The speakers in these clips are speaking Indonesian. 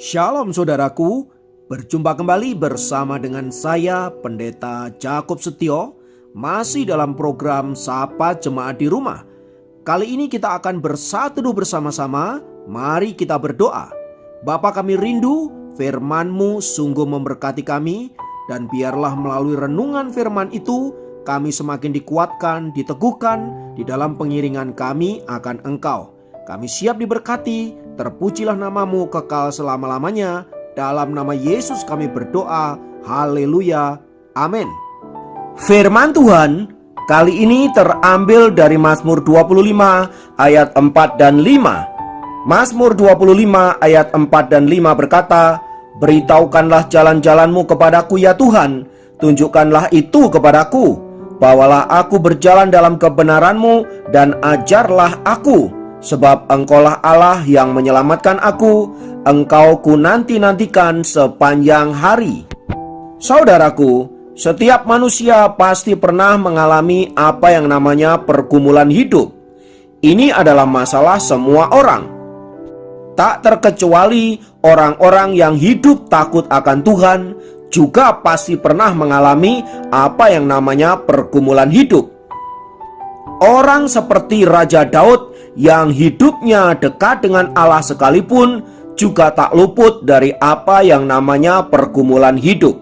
Shalom saudaraku, berjumpa kembali bersama dengan saya Pendeta Jakob Setio, masih dalam program Sapa Jemaat di Rumah. Kali ini kita akan berseteduh bersama-sama, mari kita berdoa. Bapa kami rindu, firman-Mu sungguh memberkati kami, dan biarlah melalui renungan firman itu, kami semakin dikuatkan, diteguhkan di dalam pengiringan kami akan Engkau. Kami siap diberkati, terpujilah nama-Mu kekal selama-lamanya. Dalam nama Yesus kami berdoa, haleluya, amin. Firman Tuhan kali ini terambil dari Mazmur 25 ayat 4 dan 5. Mazmur 25 ayat 4 dan 5 berkata, "Beritahukanlah jalan-jalan-Mu kepadaku ya Tuhan, tunjukkanlah itu kepadaku. Bawalah aku berjalan dalam kebenaran-Mu dan ajarlah aku. Sebab Engkaulah Allah yang menyelamatkan aku, Engkau ku nanti-nantikan sepanjang hari." Saudaraku, setiap manusia pasti pernah mengalami apa yang namanya pergumulan hidup. Ini adalah masalah semua orang. Tak terkecuali orang-orang yang hidup takut akan Tuhan juga pasti pernah mengalami apa yang namanya pergumulan hidup. Orang seperti Raja Daud yang hidupnya dekat dengan Allah sekalipun juga tak luput dari apa yang namanya pergumulan hidup.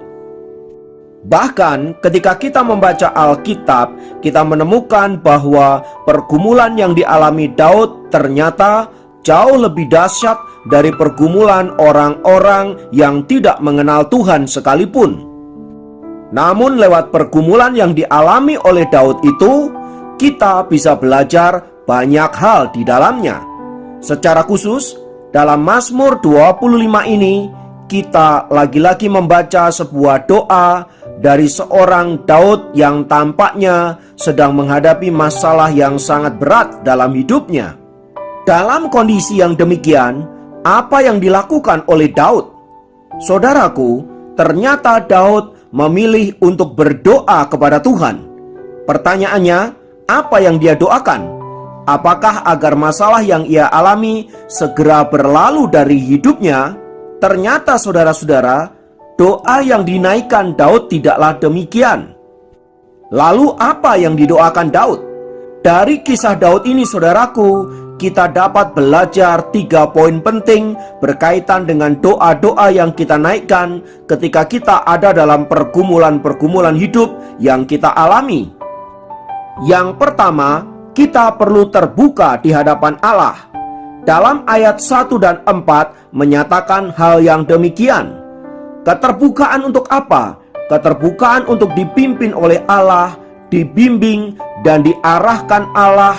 Bahkan ketika kita membaca Alkitab, kita menemukan bahwa pergumulan yang dialami Daud ternyata jauh lebih dahsyat dari pergumulan orang-orang yang tidak mengenal Tuhan sekalipun. Namun lewat pergumulan yang dialami oleh Daud itu, kita bisa belajar banyak hal di dalamnya. Secara khusus, dalam Mazmur 25 ini, kita lagi-lagi membaca sebuah doa dari seorang Daud yang tampaknya sedang menghadapi masalah yang sangat berat dalam hidupnya. Dalam kondisi yang demikian, apa yang dilakukan oleh Daud? Saudaraku, ternyata Daud memilih untuk berdoa kepada Tuhan. Pertanyaannya, apa yang dia doakan? Apakah agar masalah yang ia alami segera berlalu dari hidupnya? Ternyata saudara-saudara, doa yang dinaikkan Daud tidaklah demikian. Lalu apa yang didoakan Daud? Dari kisah Daud ini saudaraku, kita dapat belajar 3 poin penting berkaitan dengan doa-doa yang kita naikkan ketika kita ada dalam pergumulan-pergumulan hidup yang kita alami. Yang pertama, kita perlu terbuka di hadapan Allah. Dalam ayat 1 dan 4 menyatakan hal yang demikian. Keterbukaan untuk apa? Keterbukaan untuk dipimpin oleh Allah, dibimbing dan diarahkan Allah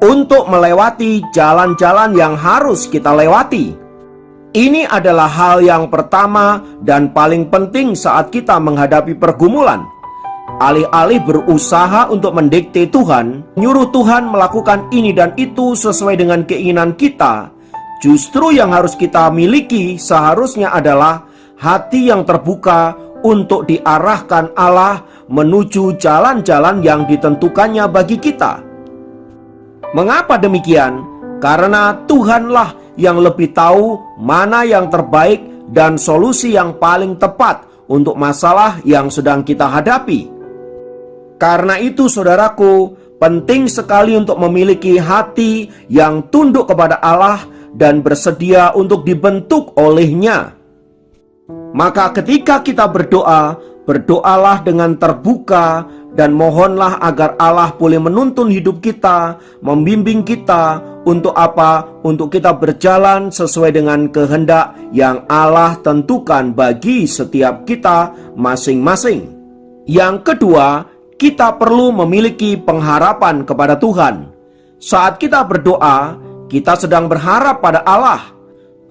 untuk melewati jalan-jalan yang harus kita lewati. Ini adalah hal yang pertama dan paling penting saat kita menghadapi pergumulan. Alih-alih berusaha untuk mendikte Tuhan, nyuruh Tuhan melakukan ini dan itu sesuai dengan keinginan kita, justru yang harus kita miliki seharusnya adalah hati yang terbuka untuk diarahkan Allah menuju jalan-jalan yang ditentukannya bagi kita. Mengapa demikian? Karena Tuhanlah yang lebih tahu mana yang terbaik dan solusi yang paling tepat untuk masalah yang sedang kita hadapi. Karena itu saudaraku, penting sekali untuk memiliki hati yang tunduk kepada Allah dan bersedia untuk dibentuk oleh-Nya. Maka ketika kita berdoa, berdoalah dengan terbuka dan mohonlah agar Allah boleh menuntun hidup kita, membimbing kita untuk apa? Untuk kita berjalan sesuai dengan kehendak yang Allah tentukan bagi setiap kita masing-masing. Yang kedua, kita perlu memiliki pengharapan kepada Tuhan. Saat kita berdoa, kita sedang berharap pada Allah.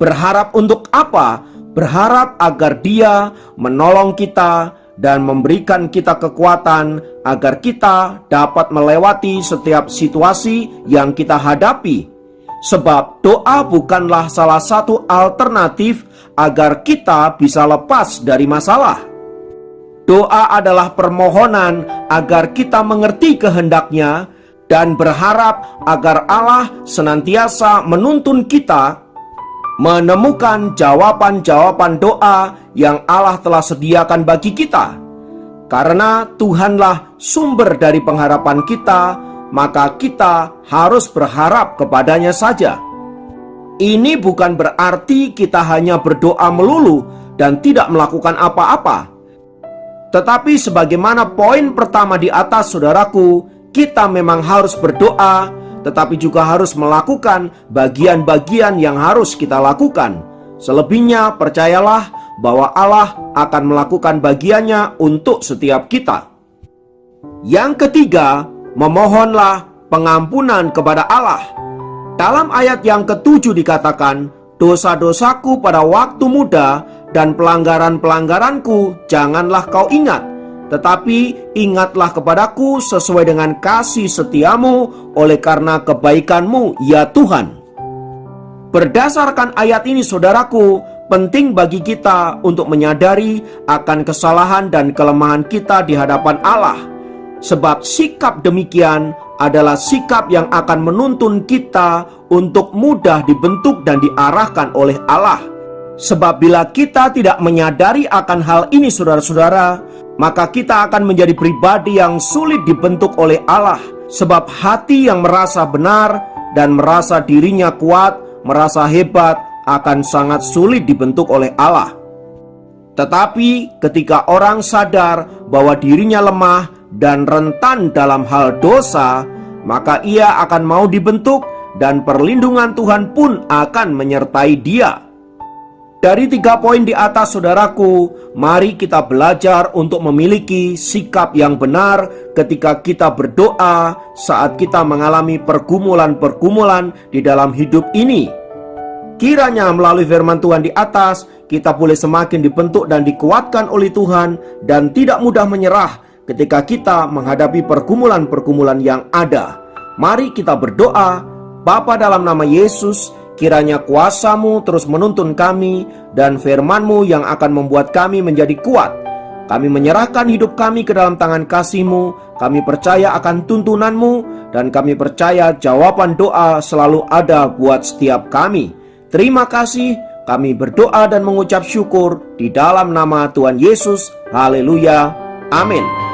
Berharap untuk apa? Berharap agar Dia menolong kita dan memberikan kita kekuatan agar kita dapat melewati setiap situasi yang kita hadapi. Sebab doa bukanlah salah satu alternatif agar kita bisa lepas dari masalah. Doa adalah permohonan agar kita mengerti kehendak-Nya dan berharap agar Allah senantiasa menuntun kita menemukan jawaban-jawaban doa yang Allah telah sediakan bagi kita. Karena Tuhanlah sumber dari pengharapan kita, maka kita harus berharap kepadanya saja. Ini bukan berarti kita hanya berdoa melulu dan tidak melakukan apa-apa. Tetapi sebagaimana poin pertama di atas, saudaraku, kita memang harus berdoa, tetapi juga harus melakukan bagian-bagian yang harus kita lakukan. Selebihnya percayalah bahwa Allah akan melakukan bagiannya untuk setiap kita. Yang ketiga, memohonlah pengampunan kepada Allah. Dalam ayat yang ke-7 dikatakan, dosa-dosaku pada waktu muda dan pelanggaran-pelanggaranku janganlah kau ingat, tetapi ingatlah kepadaku sesuai dengan kasih setiamu oleh karena kebaikanmu, ya Tuhan. Berdasarkan ayat ini, saudaraku, penting bagi kita untuk menyadari akan kesalahan dan kelemahan kita di hadapan Allah. Sebab sikap demikian adalah sikap yang akan menuntun kita untuk mudah dibentuk dan diarahkan oleh Allah. Sebab bila kita tidak menyadari akan hal ini, saudara-saudara, maka kita akan menjadi pribadi yang sulit dibentuk oleh Allah. Sebab hati yang merasa benar dan merasa dirinya kuat, merasa hebat, akan sangat sulit dibentuk oleh Allah. Tetapi ketika orang sadar bahwa dirinya lemah dan rentan dalam hal dosa, maka ia akan mau dibentuk dan perlindungan Tuhan pun akan menyertai dia. Dari 3 poin di atas, saudaraku, mari kita belajar untuk memiliki sikap yang benar ketika kita berdoa saat kita mengalami pergumulan-pergumulan di dalam hidup ini. Kiranya melalui firman Tuhan di atas, kita boleh semakin dibentuk dan dikuatkan oleh Tuhan dan tidak mudah menyerah ketika kita menghadapi pergumulan-pergumulan yang ada. Mari kita berdoa. Bapa, dalam nama Yesus, kiranya kuasa-Mu terus menuntun kami dan firman-Mu yang akan membuat kami menjadi kuat. Kami menyerahkan hidup kami ke dalam tangan kasih-Mu. Kami percaya akan tuntunan-Mu dan kami percaya jawaban doa selalu ada buat setiap kami. Terima kasih, kami berdoa dan mengucap syukur di dalam nama Tuhan Yesus. Haleluya. Amin.